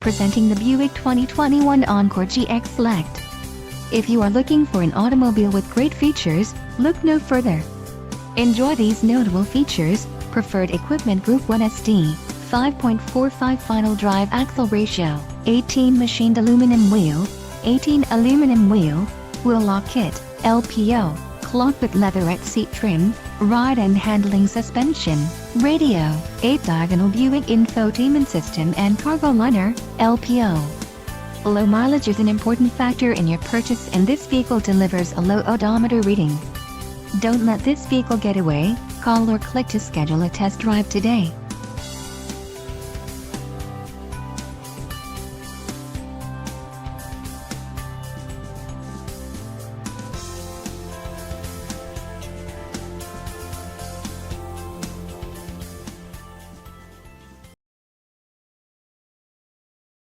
Presenting the Buick 2021 Encore GX Select. If you are looking for an automobile with great features, look no further. Enjoy these notable features: preferred equipment Group 1 SD, 5.45 final drive axle ratio, 18 machined aluminum wheel, 18 aluminum wheel lock kit, LPO, cloth with leatherette seat trim, ride and handling suspension, radio, 8 diagonal Buick infotainment system and cargo liner, LPO. Low mileage is an important factor in your purchase, and this vehicle delivers a low odometer reading. Don't let this vehicle get away. Call or click to schedule a test drive today.